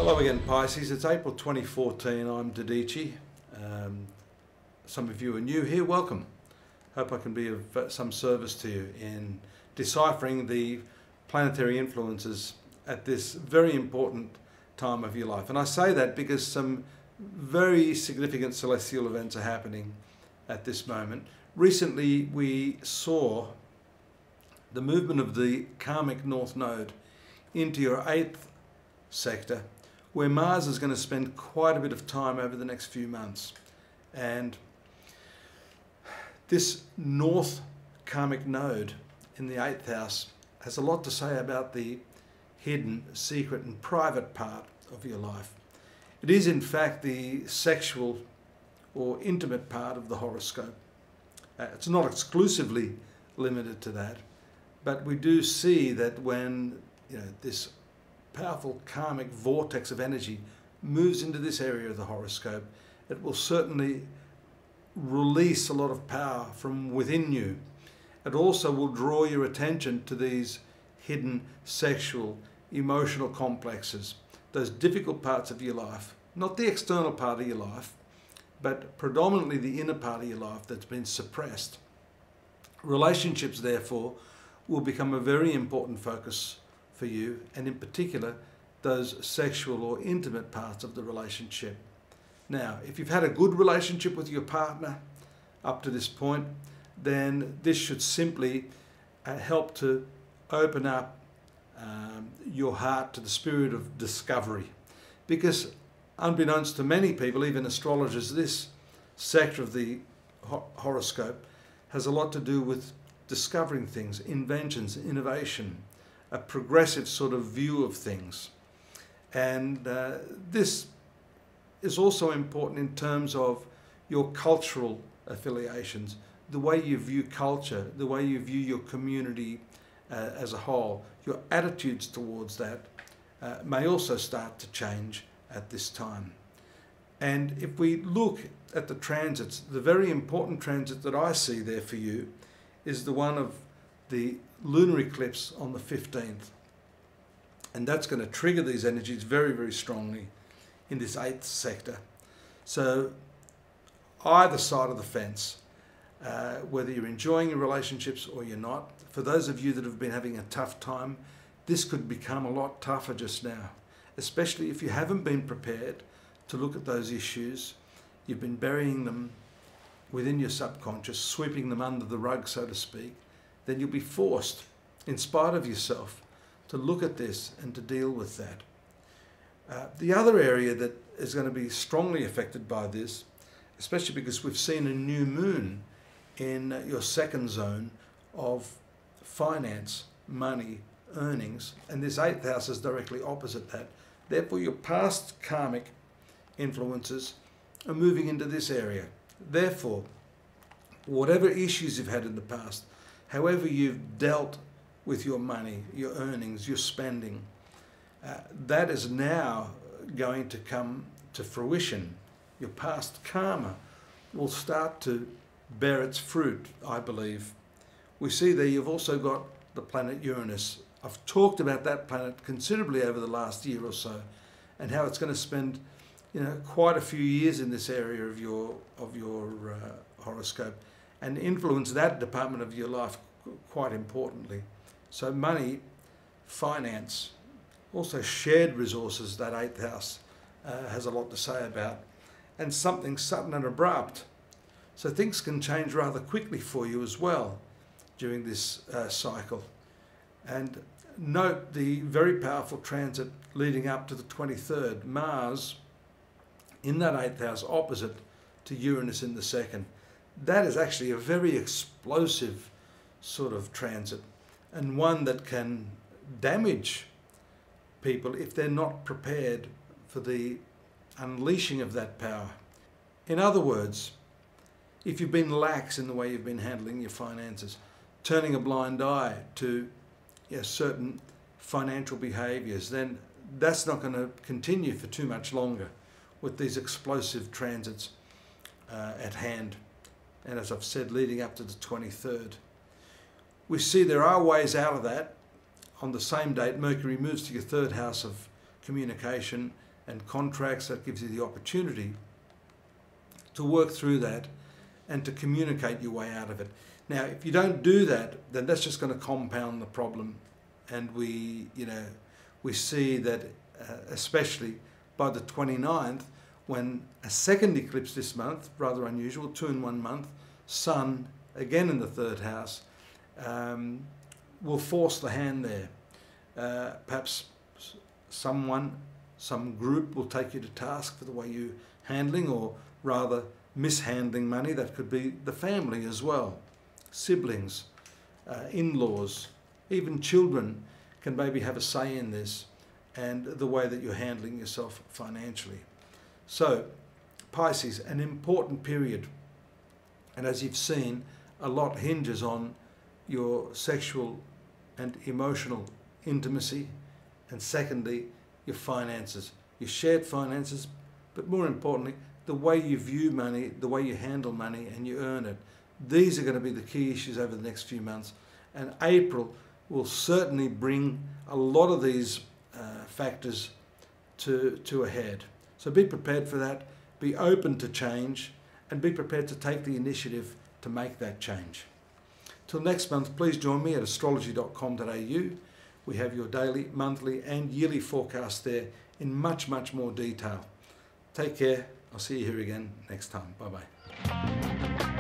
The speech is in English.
Hello again, Pisces. It's April 2014. I'm Dadhichi. Some of you are new here. Welcome. Hope I can be of some service to you in deciphering the planetary influences at this very important time of your life. And I say that because some very significant celestial events are happening at this moment. Recently, we saw the movement of the karmic North Node into your 8th sector, where Mars is going to spend quite a bit of time over the next few months. And this North karmic node in the 8th house has a lot to say about the hidden, secret and private part of your life. It is in fact the sexual or intimate part of the horoscope. It's not exclusively limited to that, but we do see that when this powerful karmic vortex of energy moves into this area of the horoscope, it will certainly release a lot of power from within you. It also will draw your attention to these hidden sexual, emotional complexes, those difficult parts of your life, not the external part of your life, but predominantly the inner part of your life that's been suppressed. Relationships, therefore, will become a very important focus for you, and in particular, those sexual or intimate parts of the relationship. Now, if you've had a good relationship with your partner up to this point, then this should simply help to open up your heart to the spirit of discovery. Because unbeknownst to many people, even astrologers, this sector of the horoscope has a lot to do with discovering things, inventions, innovation, a progressive sort of view of things. And this is also important in terms of your cultural affiliations, the way you view culture, the way you view your community as a whole. Your attitudes towards that may also start to change at this time. And if we look at the transits, the very important transit that I see there for you is the one of the lunar eclipse on the 15th. And that's going to trigger these energies very, very strongly in this 8th sector. So either side of the fence, whether you're enjoying your relationships or you're not, for those of you that have been having a tough time, this could become a lot tougher just now, especially if you haven't been prepared to look at those issues. You've been burying them within your subconscious, sweeping them under the rug, so to speak. Then you'll be forced, in spite of yourself, to look at this and to deal with that. The other area that is going to be strongly affected by this, especially because we've seen a new moon in your second zone of finance, money, earnings, and this 8th house is directly opposite that. Therefore, your past karmic influences are moving into this area. Therefore, whatever issues you've had in the past, however you've dealt with your money, your earnings, your spending, that is now going to come to fruition. Your past karma will start to bear its fruit, I believe. We see there you've also got the planet Uranus. I've talked about that planet considerably over the last year or so, and how it's going to spend quite a few years in this area of your horoscope and influence that department of your life quite importantly. So money, finance, also shared resources, that 8th house has a lot to say about, and something sudden and abrupt. So things can change rather quickly for you as well during this cycle. And note the very powerful transit leading up to the 23rd. Mars in that 8th house opposite to Uranus in the 2nd. That is actually a very explosive sort of transit, and one that can damage people if they're not prepared for the unleashing of that power. In other words, if you've been lax in the way you've been handling your finances, turning a blind eye to certain financial behaviours, then that's not going to continue for too much longer with these explosive transits at hand. And as I've said, leading up to the 23rd. We see there are ways out of that. On the same date, Mercury moves to your 3rd house of communication and contracts. That gives you the opportunity to work through that and to communicate your way out of it. Now, if you don't do that, then that's just going to compound the problem. And we see that especially by the 29th, when a second eclipse this month, rather unusual, 2 in 1 month, Sun, again in the 3rd house, will force the hand there. Perhaps some group will take you to task for the way you're handling, or rather mishandling money. That could be the family as well. Siblings, in-laws, even children can maybe have a say in this and the way that you're handling yourself financially. So, Pisces, an important period. And as you've seen, a lot hinges on your sexual and emotional intimacy, and secondly, your finances, your shared finances, but more importantly, the way you view money, the way you handle money and you earn it. These are going to be the key issues over the next few months. And April will certainly bring a lot of these factors to a head. So be prepared for that, be open to change, and be prepared to take the initiative to make that change. Till next month, please join me at astrology.com.au. We have your daily, monthly and yearly forecast there in much, much more detail. Take care. I'll see you here again next time. Bye-bye.